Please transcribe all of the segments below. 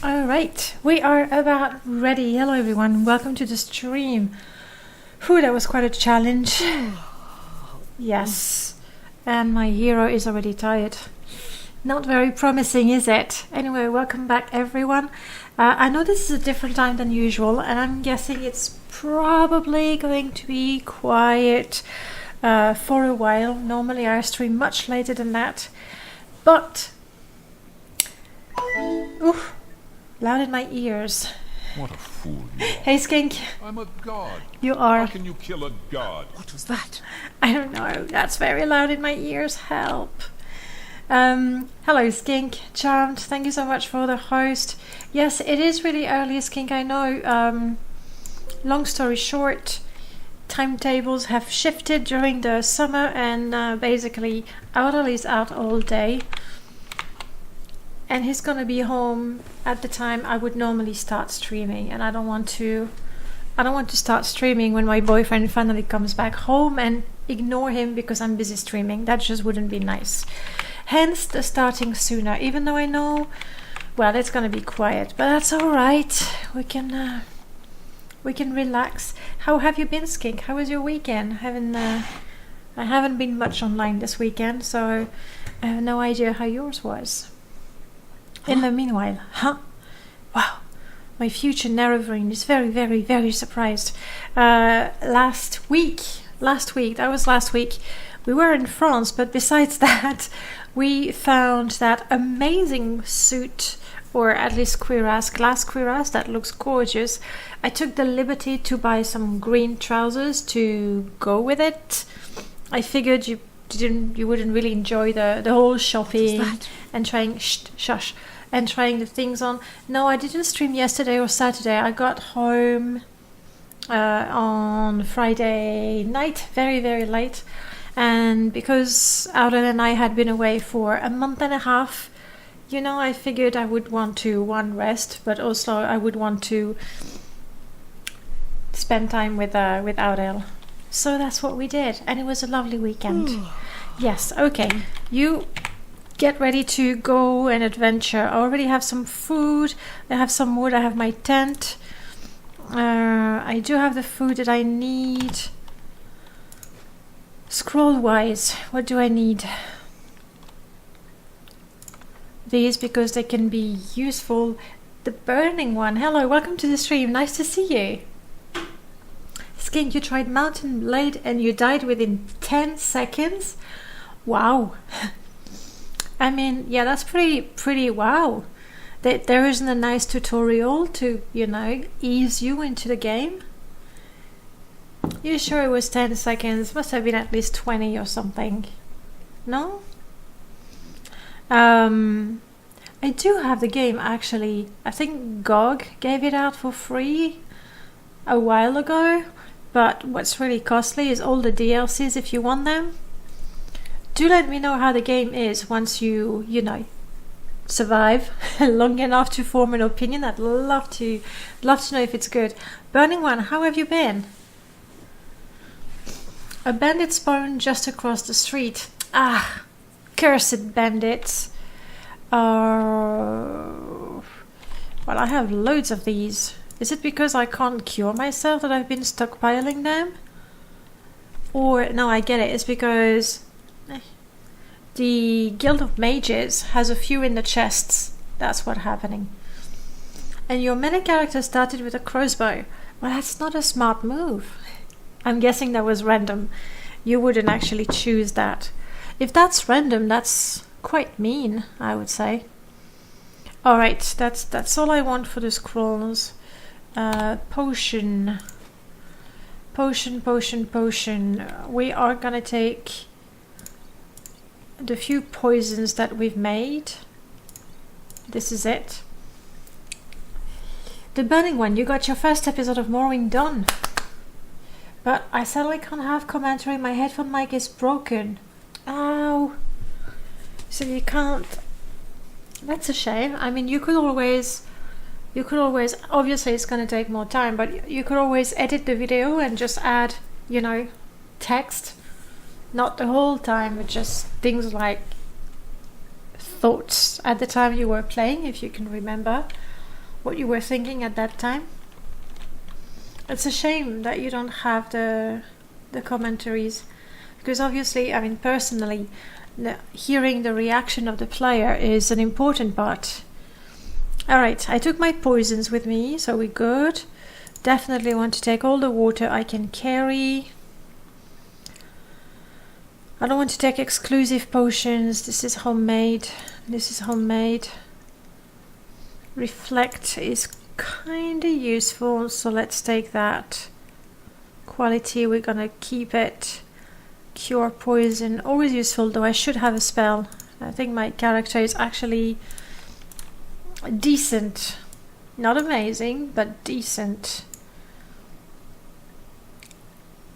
All right, we are about ready. Hello everyone, welcome to the stream. Whew, that was quite a challenge. Yes, and my hero is already tired. Not very promising, is it? Anyway, welcome back everyone. I know this is a different time than usual, and I'm guessing it's probably going to be quiet for a while. Normally I stream much later than that, but oof, loud in my ears. What a fool you are. Hey Skink. I'm a god. You are. How can you kill a god? What was that? I don't know. That's very loud in my ears. Help. Hello Skink. Charmed. Thank you so much for the host. Yes, it is really early, Skink. I know. Long story short, timetables have shifted during the summer, and basically Audel is out all day. And he's gonna be home at the time I would normally start streaming, and I don't want to start streaming when my boyfriend finally comes back home and ignore him because I'm busy streaming. That just wouldn't be nice. Hence the starting sooner, even though I know, well, it's gonna be quiet, but that's all right. We can relax. How have you been, Skink? How was your weekend? I haven't been much online this weekend, so I have no idea how yours was. In the meanwhile, wow, my future Narrowbrain is very, very, very surprised. Last week, we were in France, but besides that, we found that amazing suit, or at least glass cuirass, that looks gorgeous. I took the liberty to buy some green trousers to go with it. I figured you wouldn't really enjoy the whole shopping and trying and trying the things on. No, I didn't stream yesterday or Saturday. I got home on Friday night, very, very late. And because Audel and I had been away for a month and a half, I figured I would want to, rest, but also I would want to spend time with Audel. So that's what we did, and it was a lovely weekend. Yes, okay. You get ready to go and adventure. I already have some food. I have some wood. I have my tent. I do have the food that I need. Scroll-wise, what do I need? These, because they can be useful. The burning one. Hello, welcome to the stream. Nice to see you. Skink, you tried Mountain Blade and you died within 10 seconds? Wow. I mean, yeah, that's pretty wow. There isn't a nice tutorial to, ease you into the game. You sure it was 10 seconds? Must have been at least 20 or something. No? I do have the game, actually. I think GOG gave it out for free a while ago. But what's really costly is all the DLCs if you want them. Do let me know how the game is once you survive long enough to form an opinion. I'd love to know if it's good. Burning One, how have you been? A bandit spawned just across the street. Ah, cursed bandits. Well, I have loads of these. Is it because I can't cure myself that I've been stockpiling them? Or, no, I get it. It's because the Guild of Mages has a few in the chests. That's what's happening. And your meta character started with a crossbow. Well, that's not a smart move. I'm guessing that was random. You wouldn't actually choose that. If that's random, that's quite mean, I would say. Alright, that's all I want for the scrolls. Potion. We are gonna take the few poisons that we've made. This is it. The Burning One, you got your first episode of Morrowind done. But I sadly can't have commentary. My headphone mic is broken. Ow. So you can't. That's a shame. I mean, you could always, obviously it's going to take more time, but you could always edit the video and just add, text. Not the whole time, but just things like thoughts at the time you were playing, if you can remember. what you were thinking at that time. It's a shame that you don't have the commentaries, because obviously, I mean, personally, hearing the reaction of the player is an important part. Alright, I took my poisons with me, so we're good. Definitely want to take all the water I can carry. I don't want to take exclusive potions. This is homemade. This is homemade. Reflect is kind of useful, so let's take that. Quality, we're gonna keep it. Cure poison, always useful, though I should have a spell. I think my character is actually decent. Not amazing, but decent.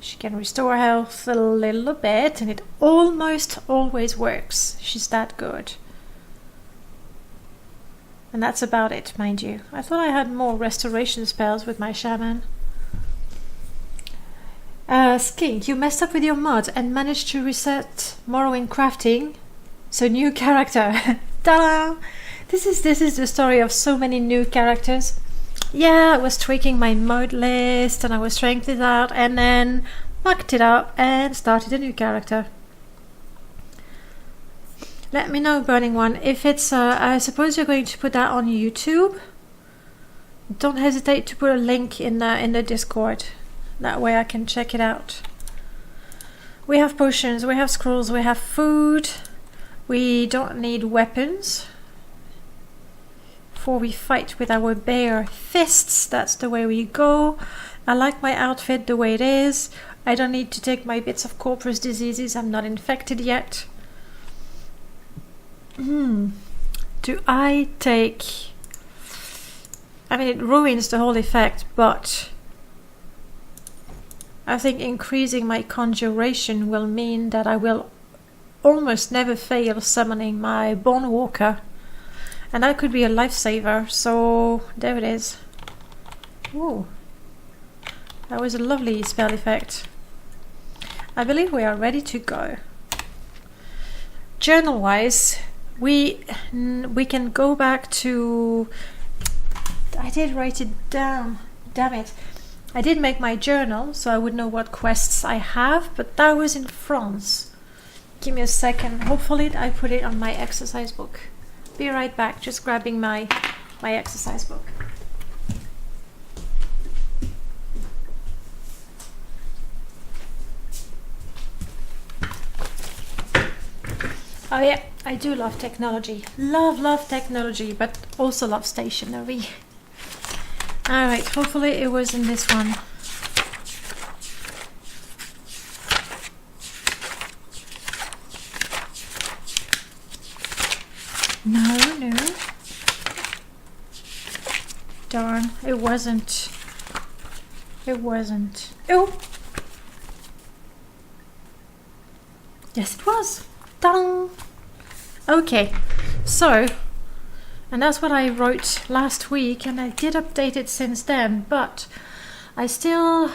She can restore health a little bit, and it almost always works. She's that good. And that's about it, mind you. I thought I had more restoration spells with my shaman. Skink, you messed up with your mod and managed to reset Morrowind crafting. So new character. Ta-da! This is the story of so many new characters. Yeah, I was tweaking my mod list and I was trying this out, and then mucked it up and started a new character. Let me know, Burning One, if it's, I suppose you're going to put that on YouTube. Don't hesitate to put a link in the Discord. That way I can check it out. We have potions, we have scrolls, we have food. We don't need weapons. For we fight with our bare fists, that's the way we go. I like my outfit the way it is. I don't need to take my bits of corpus diseases, I'm not infected yet. Do I take... I mean, it ruins the whole effect, but I think increasing my conjuration will mean that I will almost never fail summoning my Bone Walker. And that could be a lifesaver, so there it is. Ooh. That was a lovely spell effect. I believe we are ready to go. Journal-wise, we can go back to... I did write it down. Damn it. I did make my journal, so I would know what quests I have, but that was in France. Give me a second. Hopefully I put it on my exercise book. Be right back, just grabbing my exercise book. Oh yeah, I do love technology. Love technology, but also love stationery. Alright, hopefully it was in this one. No. Darn, it wasn't. Oh! Yes, it was. Dang! Okay, so, and that's what I wrote last week, and I did update it since then, but I still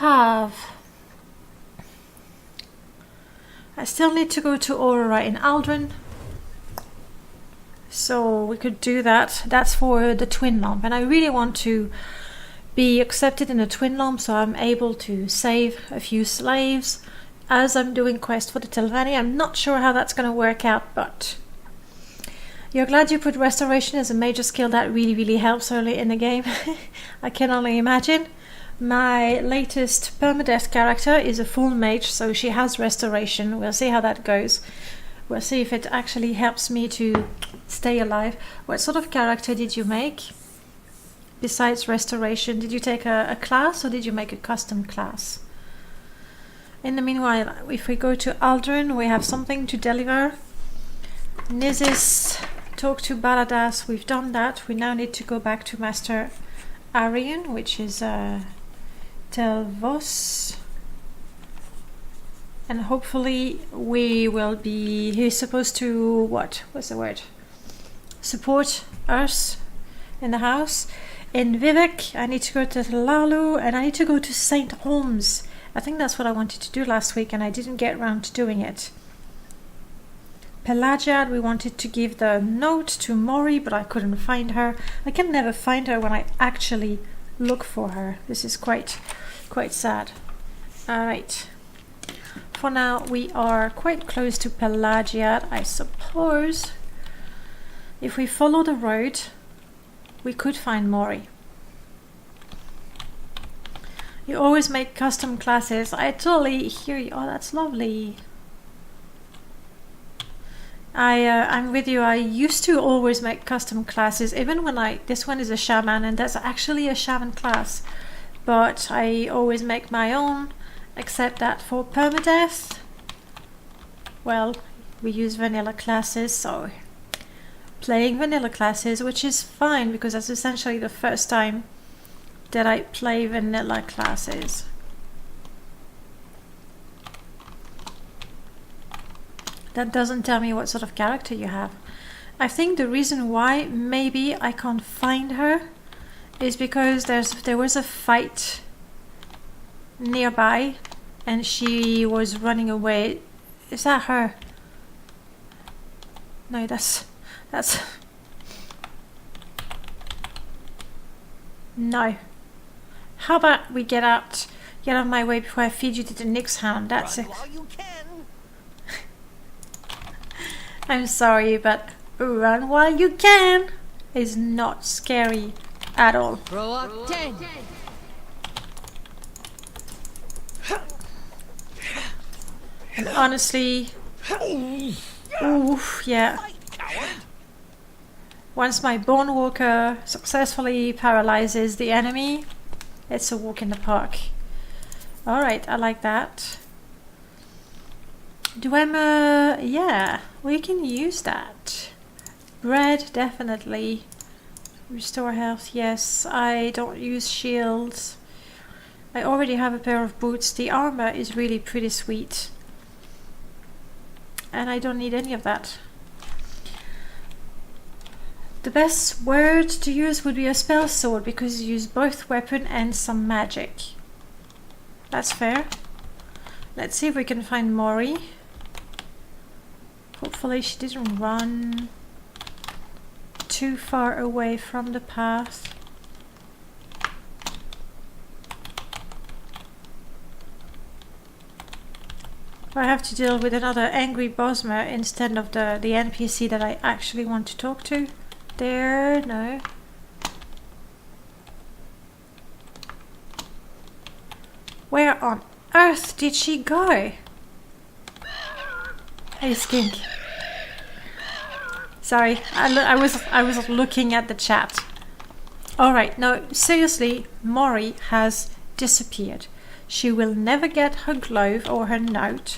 need to go to Aurora in Aldrin. So we could do that. That's for the twin lamp, and I really want to be accepted in the twin lamp, so I'm able to save a few slaves as I'm doing quest for the Telvanni. I'm not sure how that's going to work out, but you're glad you put restoration as a major skill. That really helps early in the game. I can only imagine. My latest permadeath character is a full mage, so she has restoration. We'll see how that goes. We'll see if it actually helps me to stay alive. What sort of character did you make? Besides restoration, did you take a class or did you make a custom class? In the meanwhile, if we go to Aldrin, we have something to deliver. Nizis, talk to Baladas, we've done that. We now need to go back to Master Arian, which is Telvos. And hopefully we will be... He's supposed to... What's the word? Support us in the house. In Vivek, I need to go to Lalu, and I need to go to St. Holmes. I think that's what I wanted to do last week, and I didn't get around to doing it. Pelagia. We wanted to give the note to Mori, but I couldn't find her. I can never find her when I actually look for her. This is quite sad. Alright. For now, we are quite close to Pelagia. I suppose if we follow the road, we could find Mori. You always make custom classes. I totally hear you. Oh, that's lovely. I'm with you. I used to always make custom classes, even when this one is a shaman, and that's actually a shaman class. But I always make my own, except that for permadeath, well, we use vanilla classes, so playing vanilla classes, which is fine because that's essentially the first time that I play vanilla classes. That doesn't tell me what sort of character you have. I think the reason why maybe I can't find her is because there was a fight nearby and she was running away. Is that her? No, that's no. How about we get out of my way before I feed you to the Nyx hound? That's it. I'm sorry, but run while you can is not scary at all. Roll up 10. And honestly, oof, yeah. Once my Bone Walker successfully paralyzes the enemy, it's a walk in the park. Alright, I like that. Yeah, we can use that. Bread, definitely. Restore health, yes. I don't use shields. I already have a pair of boots. The armor is really pretty sweet. And I don't need any of that. The best word to use would be a spell sword because you use both weapon and some magic. That's fair. Let's see if we can find Mori. Hopefully she didn't run too far away from the path. I have to deal with another angry Bosmer instead of the NPC that I actually want to talk to. There, no. Where on earth did she go? Hey, Skink. Sorry, I was looking at the chat. Alright, no, seriously, Mori has disappeared. She will never get her glove or her note,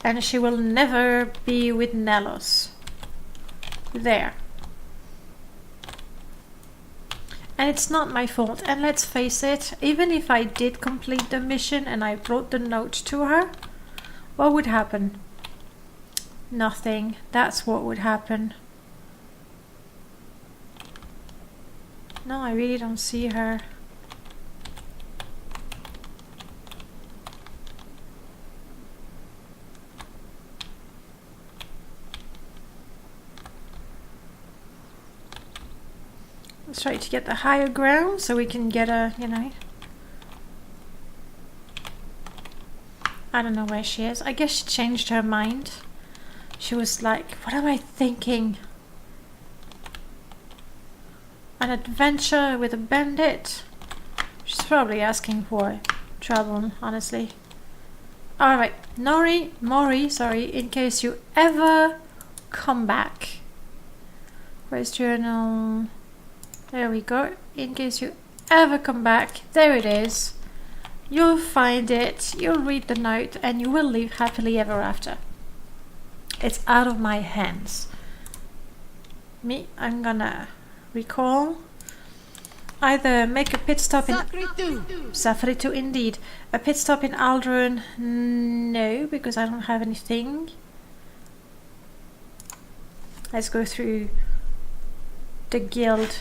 and she will never be with Nelos. There. And it's not my fault, and let's face it, even if I did complete the mission and I brought the note to her, what would happen? Nothing. That's what would happen. No, I really don't see her. Let's try to get the higher ground so we can get a, I don't know where she is. I guess she changed her mind. She was like, what am I thinking? An adventure with a bandit? She's probably asking for trouble, honestly. Alright, Mori, sorry, in case you ever come back. Where's journal? There we go. In case you ever come back, there it is. You'll find it, you'll read the note, and you will live happily ever after. It's out of my hands. I'm gonna recall. Either make a pit stop in Safritu, indeed. A pit stop in Aldrin, no, because I don't have anything. Let's go through the guild.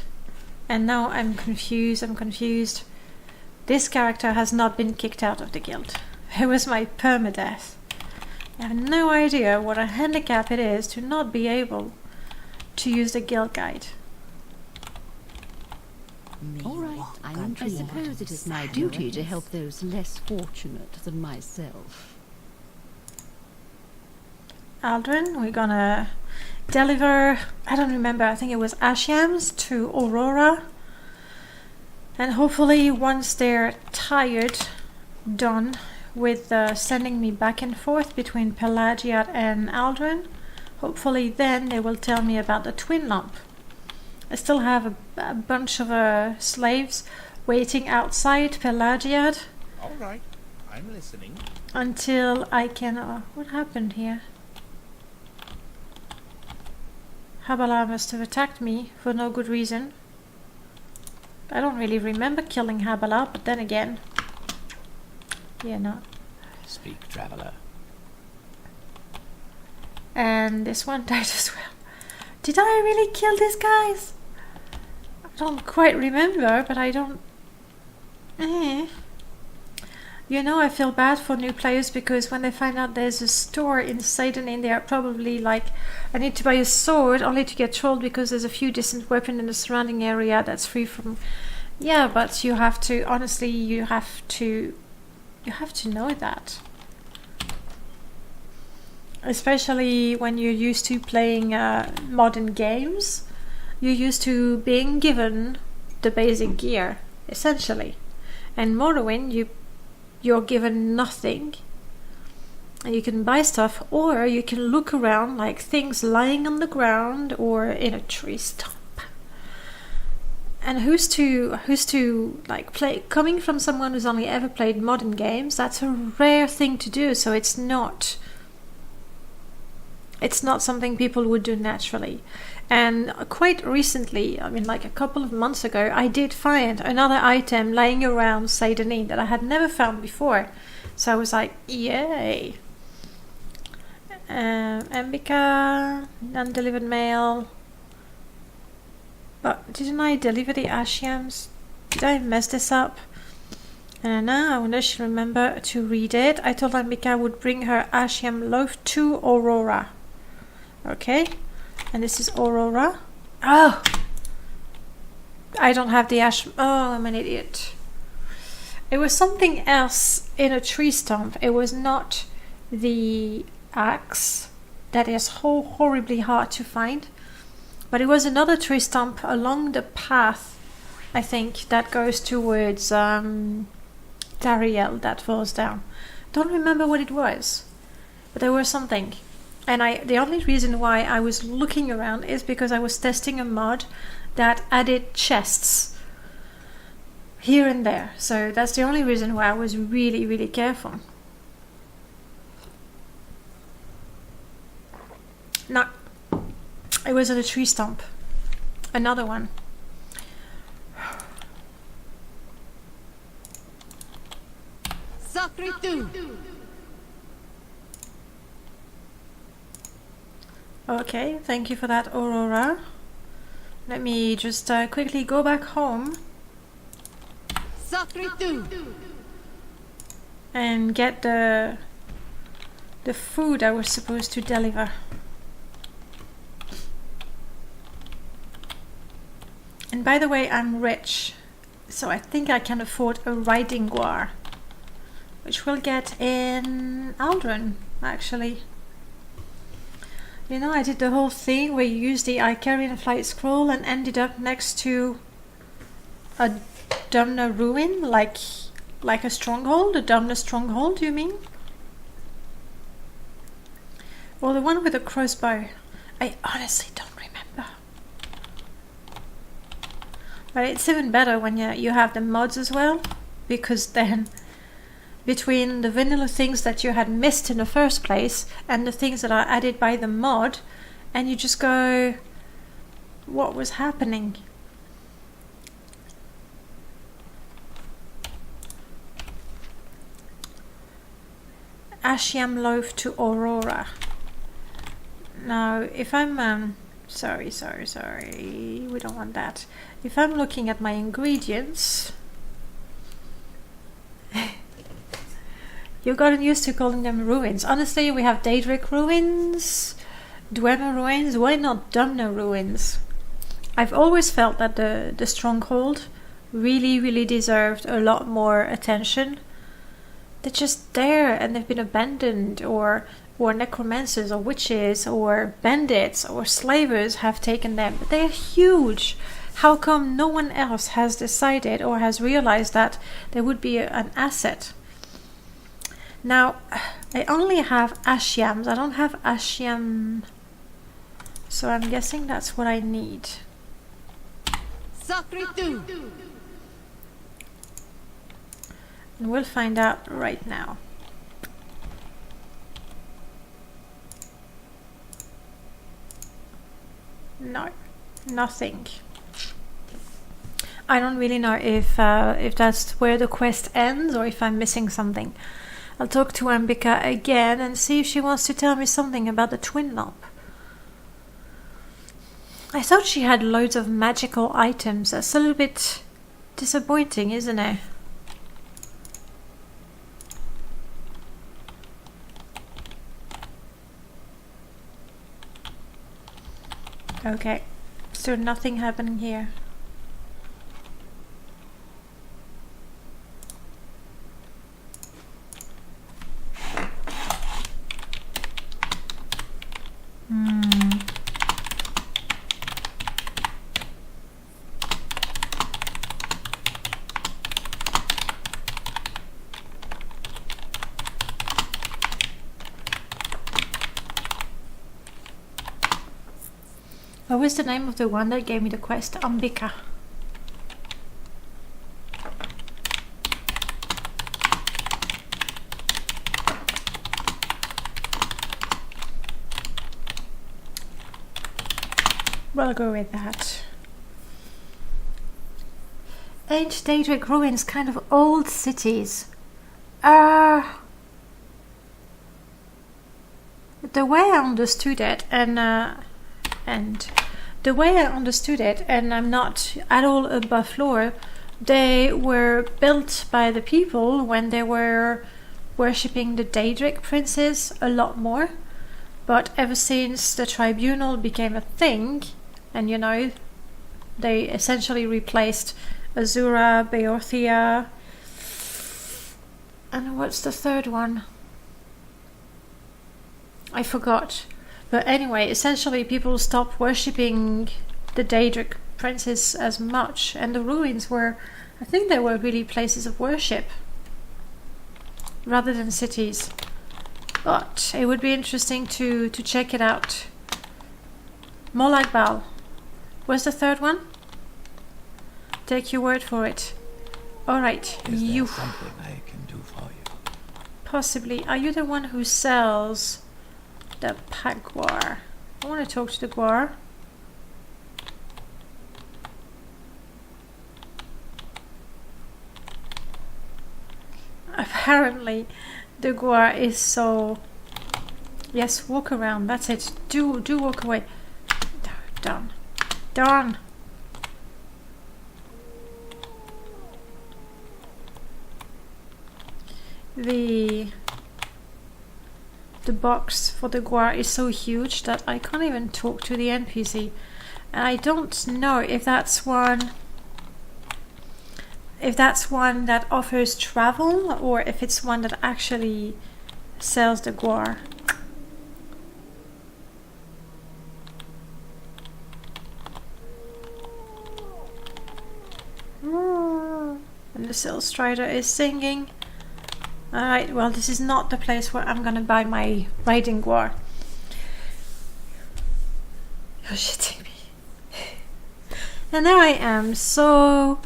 And now I'm confused. This character has not been kicked out of the guild. It was my permadeath. I have no idea what a handicap it is to not be able to use the guild guide. All right, I suppose it is my duty to help those less fortunate than myself. Aldrin, we're gonna deliver, I don't remember, I think it was Ashlands to Aurora. And hopefully once they're tired, done with sending me back and forth between Pelagiat and Aldrin, hopefully then they will tell me about the twin lump. I still have a bunch of slaves waiting outside Pelagiat. All right, I'm listening. Until I can... what happened here? Habala must have attacked me for no good reason. I don't really remember killing Habala, but then again... yeah, no. Speak, traveler. And this one died as well. Did I really kill these guys? I don't quite remember, but I don't... You know, I feel bad for new players because when they find out there's a store in Satan, they are probably like, I need to buy a sword only to get trolled because there's a few decent weapons in the surrounding area that's free from... Yeah, but you have to, honestly, you have to know that. Especially when you're used to playing modern games, you're used to being given the basic gear, essentially. And Morrowind, you're given nothing. And you can buy stuff, or you can look around like things lying on the ground or in a tree stump. And who's to like play, coming from someone who's only ever played modern games, that's a rare thing to do, so it's not something people would do naturally. And quite recently, I mean like a couple of months ago, I did find another item laying around Satan that I had never found before. So I was like, yay. Ambika, undelivered mail. But didn't I deliver the Ashiams? Did I mess this up? No, I wonder if she'll remember to read it. I told Ambika I would bring her Ashiam loaf to Aurora. Okay. And this is Aurora. Oh! I don't have the ash... Oh, I'm an idiot. It was something else in a tree stump. It was not the axe. That is horribly hard to find. But it was another tree stump along the path, I think, that goes towards Dariel that falls down. Don't remember what it was. But there was something. And the only reason why I was looking around is because I was testing a mod that added chests here and there. So that's the only reason why I was really, really careful. No, it was at a tree stump. Another one. Okay, thank you for that, Aurora. Let me just quickly go back home and get the food I was supposed to deliver. And by the way, I'm rich, so I think I can afford a riding guar, which we'll get in Aldrin, actually. You know, I did the whole thing where you use the Icarian flight scroll and ended up next to a Domna ruin, like a stronghold, a Domna stronghold, you mean? Or the one with a crossbow. I honestly don't remember. But it's even better when you have the mods as well, because then between the vanilla things that you had missed in the first place and the things that are added by the mod, and you just go, what was happening? Ashiam loaf to Aurora. Now, if I'm sorry, we don't want that. If I'm looking at my ingredients, You've gotten used to calling them ruins. Honestly, we have Daedric ruins, Dwemer ruins, why not Dumner ruins? I've always felt that the stronghold really deserved a lot more attention. They're just there and they've been abandoned, or necromancers or witches or bandits or slavers have taken them. But they're huge. How come no one else has decided or has realized that they would be an asset? Now, I only have ashyams. I don't have ashyam. So I'm guessing that's what I need. And we'll find out right now. No, nothing. I don't really know if that's where the quest ends or if I'm missing something. I'll talk to Ambika again and see if she wants to tell me something about the twin lamp. I thought she had loads of magical items. That's a little bit disappointing, isn't it? Okay, so nothing happening here. What was the name of the one that gave me the quest? Ambika. We'll go with that. Ancient Daedric ruins, kind of old cities. The way I understood it, and the way I understood it, and I'm not at all above lore, they were built by the people when they were worshipping the Daedric princes a lot more. But ever since the tribunal became a thing, and you know, they essentially replaced Azura, Beorthea, and what's the third one? I forgot. But anyway, essentially people stopped worshipping the Daedric princes as much, and the ruins were, I think they were really places of worship rather than cities. But it would be interesting to check it out. Molag Bal. Where's the third one? Take your word for it. Alright, you. Is there something I can do for you? Possibly. Are you the one who sells the Pagwar? I want to talk to the Gwar. Apparently, the Gwar is so... Yes, walk around. That's it. Do walk away. Done. Done. The box for the Gwar is so huge that I can't even talk to the NPC. And I don't know if that's one that offers travel or if it's one that actually sells the Gwar. And the Sill Strider is singing. Alright, well, this is not the place where I'm gonna buy my riding Gwar. You're shitting me. And there I am, so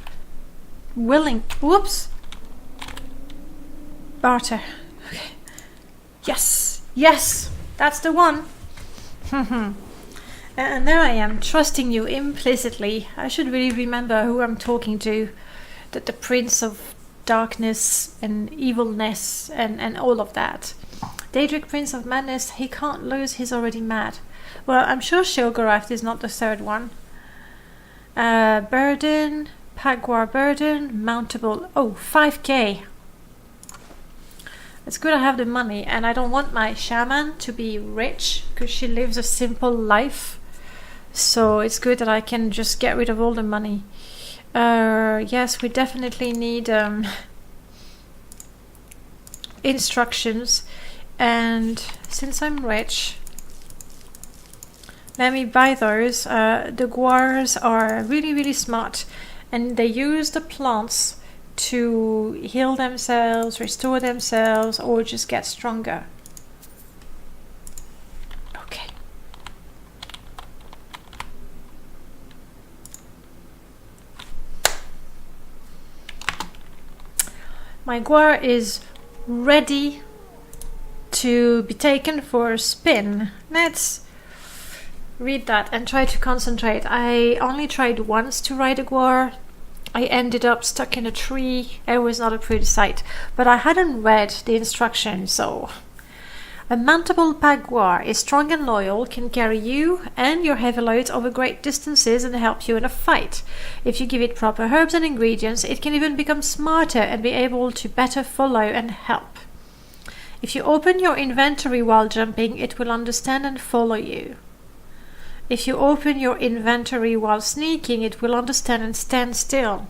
willing. Whoops. Barter. Okay. Yes! Yes! That's the one! And there I am, trusting you implicitly. I should really remember who I'm talking to. That the Prince of Darkness and evilness and all of that. Daedric Prince of Madness, he can't lose, he's already mad. Well, I'm sure Shilgarath is not the third one. Burden, Pagwar Burden, Mountable. Oh, 5k. It's good I have the money, and I don't want my shaman to be rich because she lives a simple life. So it's good that I can just get rid of all the money. Yes, we definitely need instructions, and since I'm rich, let me buy those. The guars are really smart, and they use the plants to heal themselves, restore themselves, or just get stronger. Okay. My guar is ready to be taken for a spin. Let's read that and try to concentrate. I only tried once to ride a guar. I ended up stuck in a tree. It was not a pretty sight, but I hadn't read the instructions, so... A mountable pack guar is strong and loyal, can carry you and your heavy loads over great distances and help you in a fight. If you give it proper herbs and ingredients, it can even become smarter and be able to better follow and help. If you open your inventory while jumping, it will understand and follow you. If you open your inventory while sneaking, it will understand and stand still.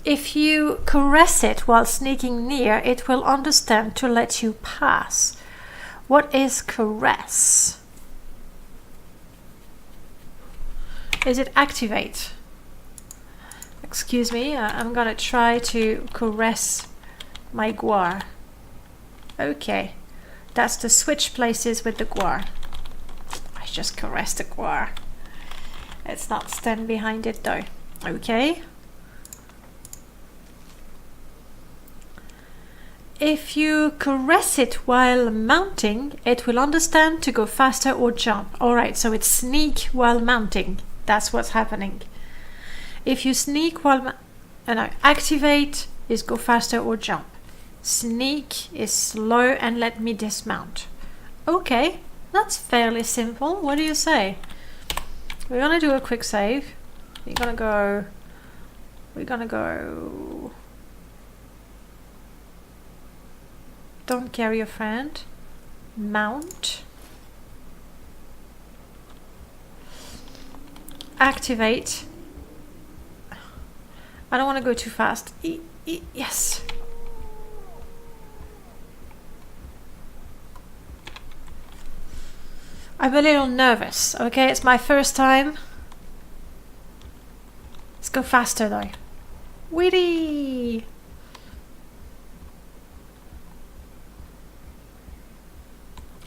If you caress it while sneaking near, it will understand to let you pass. What is caress? Is it activate? Excuse me, I'm gonna try to caress my guar. Okay, that's to switch places with the guar. I just caressed the guar. Let's not stand behind it though. Okay. If you caress it while mounting, it will understand to go faster or jump. Alright, so it's sneak while mounting. That's what's happening. If you sneak while... activate is go faster or jump. Sneak is slow and let me dismount. Okay, that's fairly simple. What do you say? We're gonna do a quick save. We're gonna go... Don't carry a friend. Mount. Activate. I don't want to go too fast. Yes. I'm a little nervous. Okay, it's my first time. Let's go faster though. Witty.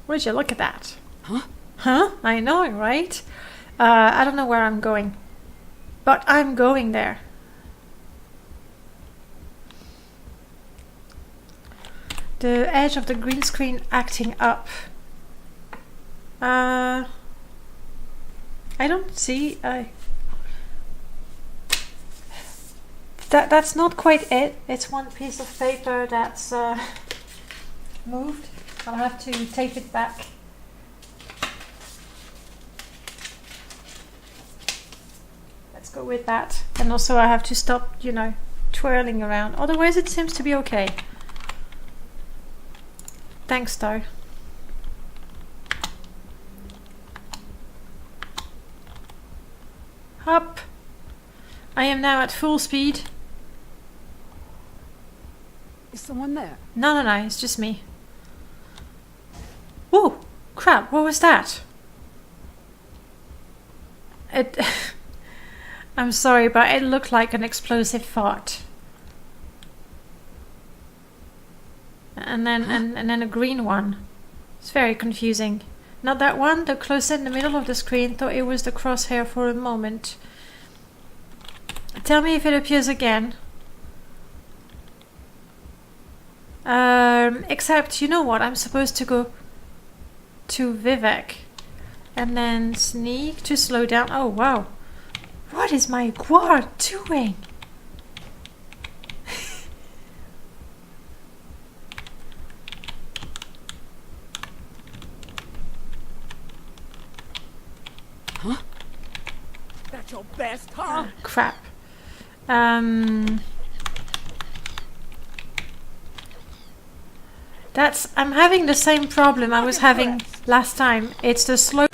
Would you look at that? Huh? Huh? I know, right? I don't know where I'm going. But I'm going there. The edge of the green screen acting up. I don't see... That's not quite it. It's one piece of paper that's moved. I'll have to tape it back. Let's go with that. And also I have to stop, you know, twirling around. Otherwise it seems to be okay. Thanks though. Up. I am now at full speed. Is someone there? No, it's just me. Whoa! Crap, what was that? I'm sorry, but it looked like an explosive fart. And then a green one. It's very confusing. Not that one, the close in the middle of the screen. Thought it was the crosshair for a moment. Tell me if it appears again. Except, you know what? I'm supposed to go to Vivek and then sneak to slow down. Oh wow, what is my guard doing? Huh? That's your best, huh? Crap. I'm having the same problem I was having last time. It's the slow